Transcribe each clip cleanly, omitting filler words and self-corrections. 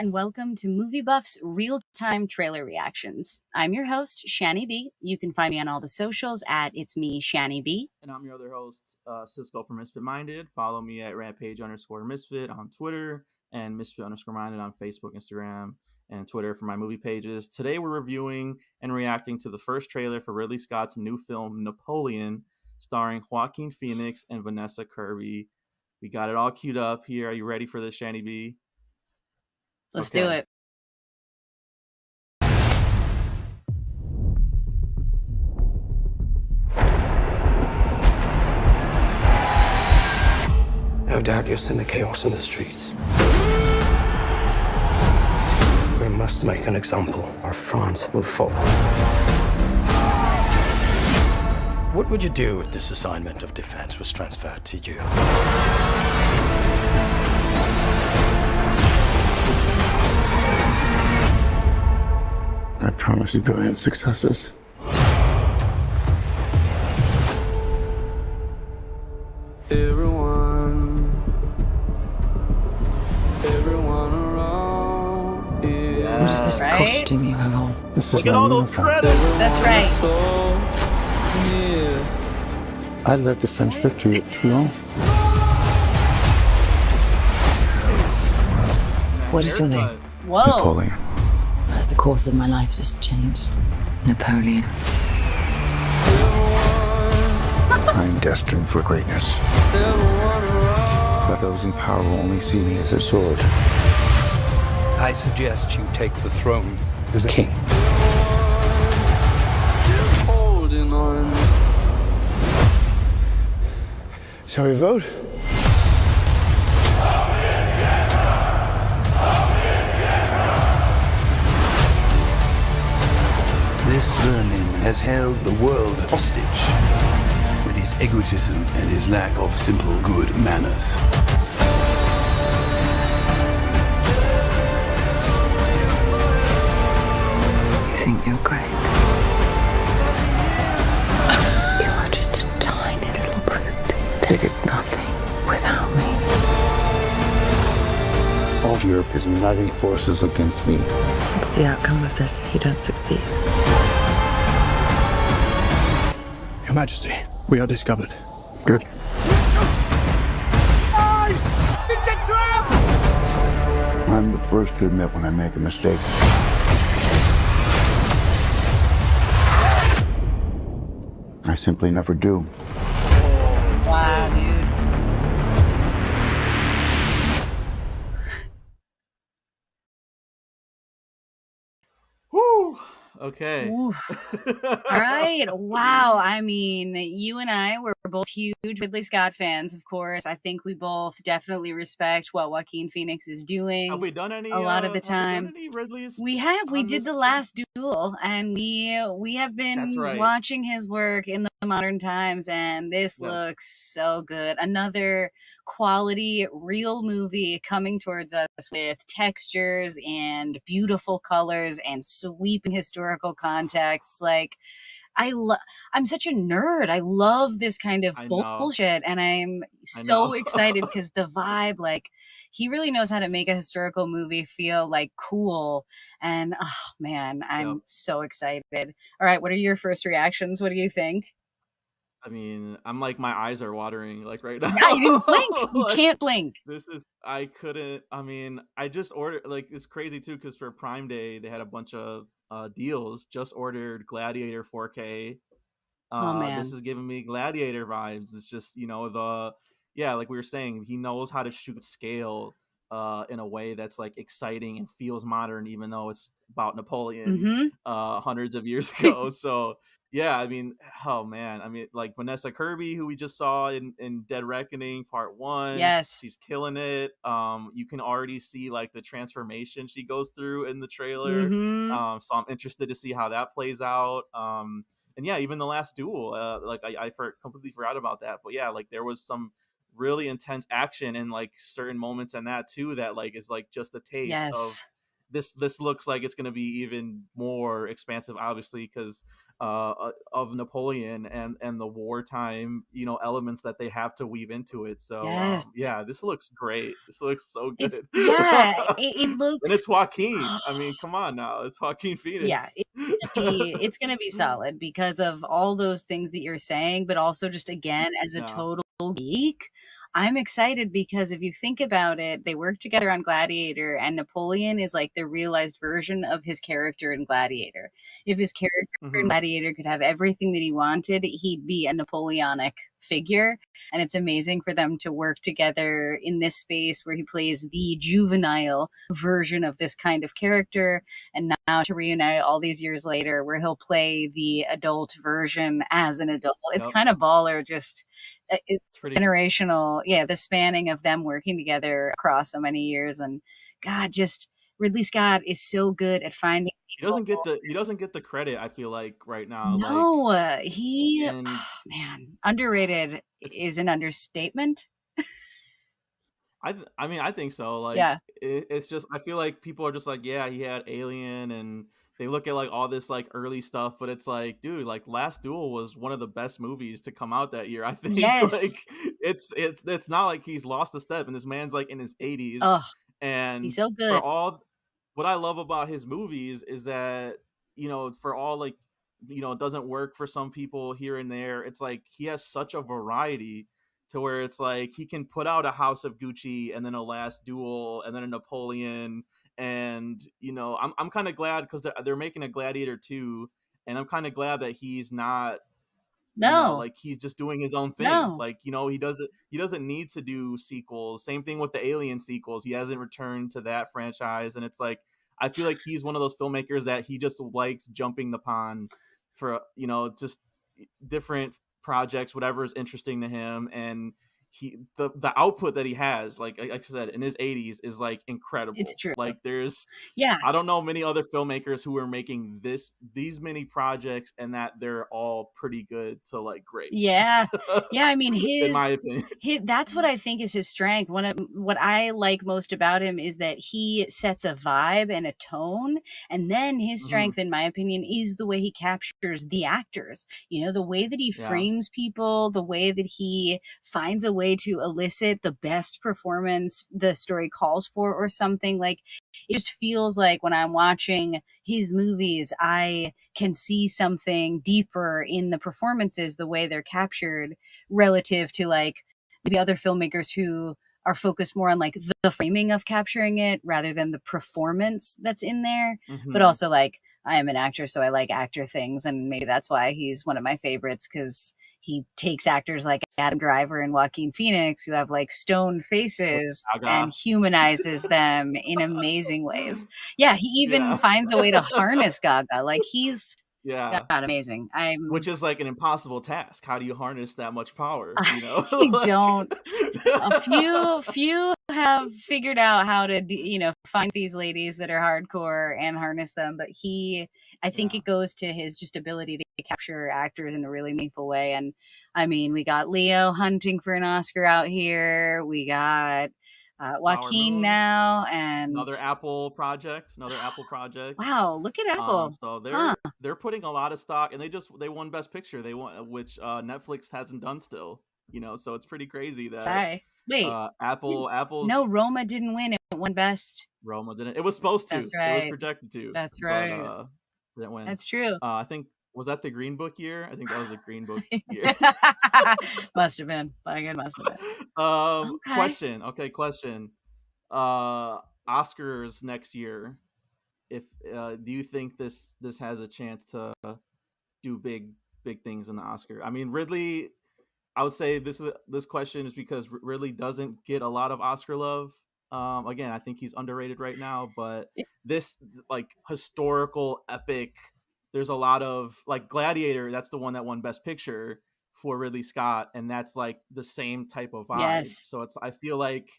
and welcome to Movie Buff's real-time trailer reactions. I'm your host, Shani B. You can find me on all the socials at It's Me, Shani B. And I'm your other host, Cisco from Misfit Minded. Follow me at Rampage_Misfit on Twitter and Misfit_Minded on Facebook, Instagram, and Twitter for my movie pages. Today we're reviewing and reacting to the first trailer for Ridley Scott's new film, Napoleon, starring Joaquin Phoenix and Vanessa Kirby. We got it all queued up here. Are you ready for this, Shani B? Let's do it. No doubt you've seen the chaos in the streets. We must make an example, or France will fall. What would you do if this assignment of defense was transferred to you? I promise you brilliant successes. Everyone around here. What is this costume you have on? This is Look at my all those uniform. credits. That's right. I led the French victory at Toulon. What is your name? Whoa. Napoleon. As the course of my life just changed. Napoleon. I'm destined for greatness. But those in power will only see me as a sword. I suggest you take the throne as a king. Holding on. Shall we vote? This vermin has held the world hostage with his egotism and his lack of simple good manners. You think you're great. You are just a tiny little brute that is nothing without me. All of Europe is uniting forces against me. What's the outcome of this if you don't succeed? Your Majesty, we are discovered. Good. I'm the first to admit when I make a mistake. I simply never do. Wow, dude. Whew. Okay. Ooh. All right. Wow. I mean, you and I were both huge Ridley Scott fans, of course. I think we both definitely respect what Joaquin Phoenix is doing. Have we done any? A lot of the have we done time. any Ridley's We have. We on did this? The Last Duel, and we have been That's right. watching his work in the modern times, and this Yes. looks so good. Another quality, real movie coming towards us with textures and beautiful colors and sweeping historical contexts. Like, I'm such a nerd. I love this kind of I know. bullshit, and I'm I so know. excited because the vibe, like, he really knows how to make a historical movie feel like cool. And oh man, I'm Yep. so excited. All right, what are your first reactions? What do you think? I mean, I'm like, my eyes are watering like right now. Yeah, you didn't blink. You Like, can't blink. I couldn't. I mean, I just ordered, like, it's crazy too, because for Prime Day they had a bunch of deals. Just ordered Gladiator 4K. Oh man. This is giving me Gladiator vibes. It's just, like we were saying, he knows how to shoot scale in a way that's like exciting and feels modern, even though it's about Napoleon Mm-hmm. hundreds of years ago. So yeah, I mean, oh man, I mean, like Vanessa Kirby, who we just saw in Dead Reckoning Part 1. Yes. She's killing it. You can already see like the transformation she goes through in the trailer. Mm-hmm. So I'm interested to see how that plays out. And yeah, even The Last Duel, like I completely forgot about that. But yeah, like there was some really intense action and like certain moments in that too that like is like just a taste of Yes. this looks like it's going to be even more expansive, obviously, because of Napoleon and the wartime, elements that they have to weave into it. So Yes. yeah, this looks great. This looks so good. It And looks it's Joaquin. I mean, come on now, it's Joaquin yeah, Phoenix. it's gonna be solid because of all those things that you're saying, but also just again as a Yeah. total geek, I'm excited because if you think about it, they work together on Gladiator, and Napoleon is like the realized version of his character in Gladiator. If his character in Hmm. Gladiator could have everything that he wanted, he'd be a Napoleonic figure. And it's amazing for them to work together in this space where he plays the juvenile version of this kind of character, and now to reunite all these years later where he'll play the adult version as an adult. It's Yep. kind of baller, just it's It's pretty. generational. Yeah, the spanning of them working together across so many years. And God, just Ridley Scott is so good at finding He doesn't get people. the credit, I feel like, right now. Like, No, he, and man, underrated it's is an understatement. I mean, I think so. Like, Yeah. it's just, I feel like people are just like, yeah, he had Alien, and they look at like all this like early stuff, but it's like, dude, like Last Duel was one of the best movies to come out that year. I think Yes. like it's not like he's lost a step, and this man's like in his 80s, Oh, and he's so for good. all what I love about his movies is that, for all like, it doesn't work for some people here and there. It's like he has such a variety to where it's like he can put out a House of Gucci and then a Last Duel and then a Napoleon. And I'm kind of glad because they're making a Gladiator 2, and I'm kind of glad that he's not, No, like he's just doing his own thing. no. Like, he doesn't need to do sequels. Same thing with the Alien sequels. He hasn't returned to that franchise, and it's like I feel like he's one of those filmmakers that he just likes jumping the pond for, just different projects, whatever is interesting to him. And the output that he has, like I said, in his 80s is like It's incredible. true. Like, Yeah. I don't know many other filmmakers who are making these many projects and that they're all pretty good to like great. Yeah. Yeah, I mean, In my opinion. that's what I think is his strength. What I like most about him is that he sets a vibe and a tone, and then his Mhm. strength, in my opinion, is the way he captures the actors. The way that he Yeah. frames people, the way that he finds a way to elicit the best performance the story calls for or something. Like, it just feels like when I'm watching his movies, I can see something deeper in the performances, the way they're captured, relative to like maybe other filmmakers who are focused more on like the framing of capturing it rather than the performance that's in there. But Mhm. also, like, I am an actor, so I like actor things, and maybe that's why he's one of my favorites, because he takes actors like Adam Driver and Joaquin Phoenix who have like stone faces and Gaga. humanizes them in amazing ways. Yeah, he even Yeah. finds a way to harness Gaga. Like, he's Yeah. God, amazing. Which is like an impossible task. How do you harness that much power? I Like, don't. A few have figured out how to find these ladies that are hardcore and harness them, but I think Yeah. it goes to his just ability to capture actors in a really meaningful way. And I mean, we got Leo hunting for an Oscar out here. We got Flower Joaquin Moon, now, and another Apple project. Another Apple project. wow, look at Apple. So Huh. they're putting a lot of stock, and they won Best Picture. They won, which Netflix hasn't done still. So it's pretty crazy that Sorry. Wait. Apple's No, Roma didn't win. It won Best. Roma didn't. It was supposed That's to. It was right. projected to, That's but right. didn't win. That's true. I think, was that the Green Book year? I think that was the Green Book year. Must have been. By God, must have been. Okay. Question. Okay, question. Oscars next year. If do you think this has a chance to do big things in the Oscar? I mean, Ridley. I would say this question is because Ridley doesn't get a lot of Oscar love. Again, I think he's underrated right now, but this like historical epic, there's a lot of like Gladiator. That's the one that won Best Picture for Ridley Scott, and that's like the same type of vibe. Yes. So I feel like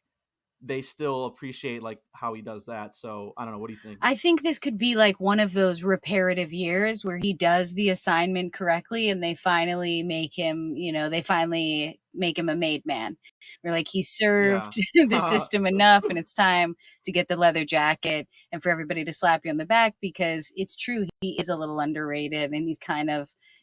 they still appreciate like how he does that. So I don't know. What do you think? I think this could be like one of those reparative years where he does the assignment correctly, and they finally make him, they finally make him a made man. We're like, he Yeah. served the system enough, and it's time to get the leather jacket and for everybody to slap you on the back, because it's true, he is a little underrated, and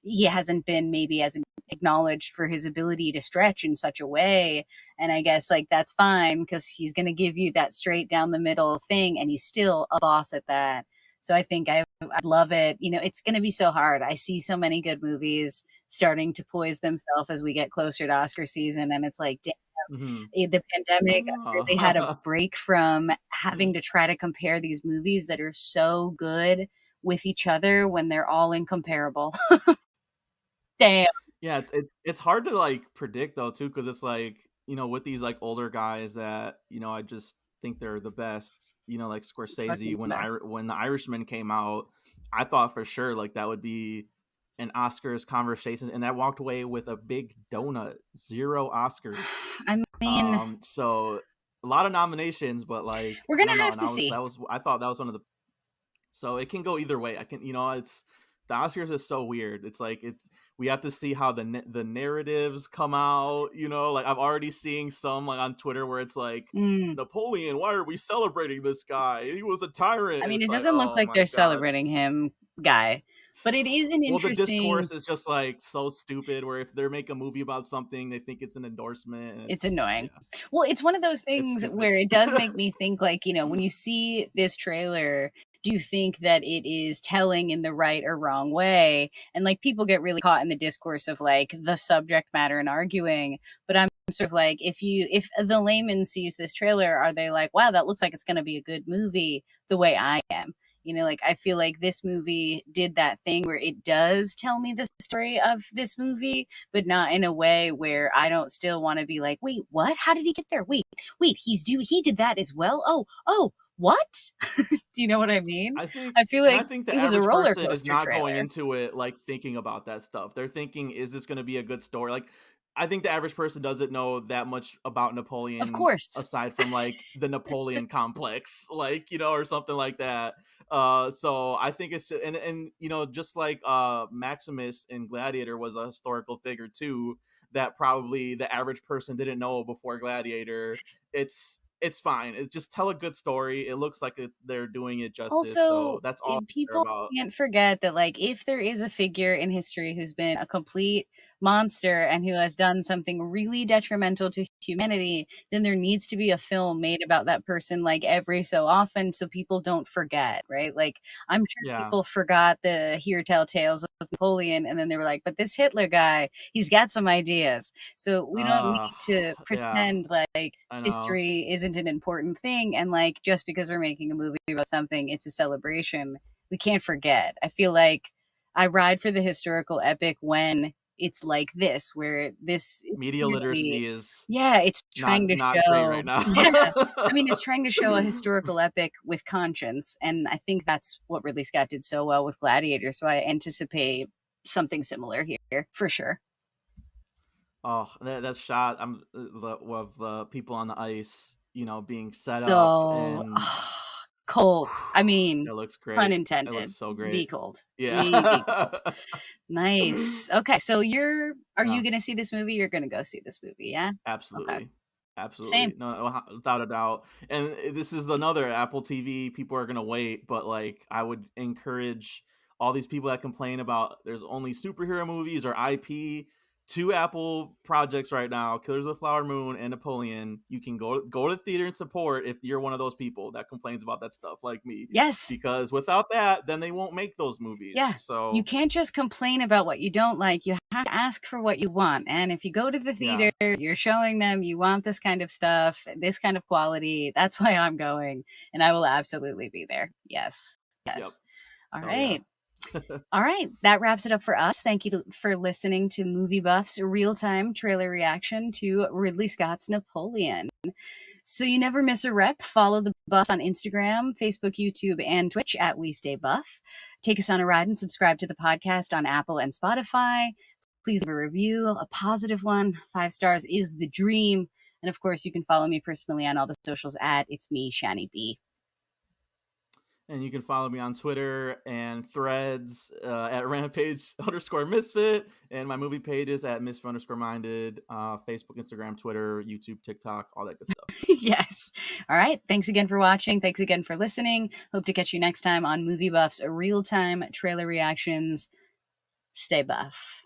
he hasn't been maybe as acknowledged for his ability to stretch in such a way. And I guess like that's fine, because he's going to give you that straight down the middle thing, and he's still a boss at that. So I think I love it. It's going to be so hard. I see so many good movies starting to poise themselves as we get closer to Oscar season, and it's like, damn, Mhm. the pandemic, I really had a Oh. break from having to try to compare these movies that are so good with each other when they're all incomparable. Damn. Yeah, it's hard to like predict though too, because it's like, with these like older guys that I just think they're the best. Like Fucking Scorsese, best. when The Irishman came out, I thought for sure like that would be an Oscars conversation, and that walked away with a big donut, 0 Oscars. I mean, So a lot of nominations, but like we're I going don't to know, have and to see. I thought that was one of the, so it can go either way. I can, it's the Oscars is so weird. It's like we have to see how the narratives come out. Like I've already seeing some like on Twitter where it's like, Mm. Napoleon, why are we celebrating this guy? He was a tyrant. I And mean, it's it like, doesn't look oh like my they're god. celebrating him, guy. But it is an Well, the interesting. discourse is just like so stupid. Where if they make a movie about something, they think it's an endorsement. And It's yeah, annoying. Well, it's one of those it's things stupid. where it does make me think, like, when you see this trailer, do you think that it is telling in the right or wrong way? And like people get really caught in the discourse of like the subject matter and arguing. But I'm sort of like, if the layman sees this trailer, are they like, wow, that looks like it's going to be a good movie, the way I am? Like I feel like this movie did that thing where it does tell me the story of this movie, but not in a way where I don't still want to be like, wait, what? How did he get there? Wait, he did that as well? Oh, what? Do you know what I mean? I feel I like think the it was a average roller person is coaster not going trailer. into it like thinking about that stuff. They're thinking, is this going to be a good story? Like, I think the average person doesn't know that much about Of Napoleon course. aside from like the Napoleon complex, like, or something like that. So I think it's just, and just like Maximus in Gladiator was a historical figure too, that probably the average person didn't know before Gladiator. It's fine. It's just tell a good story. It looks like they're doing it justice. So Also, that's all I care people about. can't forget that, like, if there is a figure in history who's been a complete monster and who has done something really detrimental to humanity, then there needs to be a film made about that person, like, every so often, so people don't forget, right? Like, I'm sure Yeah. people forgot the Here Tell Tales of Napoleon, and then they were like, but this Hitler guy, he's got some ideas. So we don't need to Yeah, pretend like I know. history isn't an important thing, and like just because we're making a movie about something, it's a celebration. We can't forget. I feel like I ride for the historical epic when it's like this, where this is Media clearly, literacy is yeah, it's trying to not great show, right now. yeah, I mean, it's trying to show a historical epic with conscience, and I think that's what Ridley Scott did so well with Gladiator. So I anticipate something similar here for sure. Oh, that shot, of the people on the ice, being set up, So and cold. I mean, it looks pun great. It intended. looks so Be great. cold. Be Yeah. cold. Nice. Okay, so are you No, gonna see this movie? You're gonna go see this movie, yeah? Okay. absolutely. Absolutely. Same. No, without a doubt. And this is another Apple TV. People are going to wait, but like I would encourage all these people that complain about there's only superhero movies or IP, two Apple projects right now, Killers of the Flower Moon and Napoleon. You can go to the theater and support if you're one of those people that complains about that stuff like me. Yes. Because without that, then they won't make those movies. Yeah. You So can't just complain about what you don't like. You have to ask for what you want. And if you go to the yeah. theater, you're showing them you want this kind of stuff, this kind of quality. That's why I'm going. And I will absolutely be there. Yes. Yep. Yes. All Oh yeah. right. All right. That wraps it up for us. Thank you for listening to Movie Buff's real time trailer reaction to Ridley Scott's Napoleon. So you never miss a rep. Follow the Buffs on Instagram, Facebook, YouTube, and Twitch at We Stay Buff. Take us on a ride and subscribe to the podcast on Apple and Spotify. Please leave a review, a positive one. 5 stars is the dream. And of course, you can follow me personally on all the socials at It's Me, Shani B. And you can follow me on Twitter and Threads threads at Rampage _ Misfit, and my movie pages at Misfit _ Minded, Facebook, Instagram, Twitter, YouTube, TikTok, all that good stuff. Yes. All right. Thanks again for watching. Thanks again for listening. Hope to catch you next time on Movie Buff's real-time trailer reactions. Stay buff.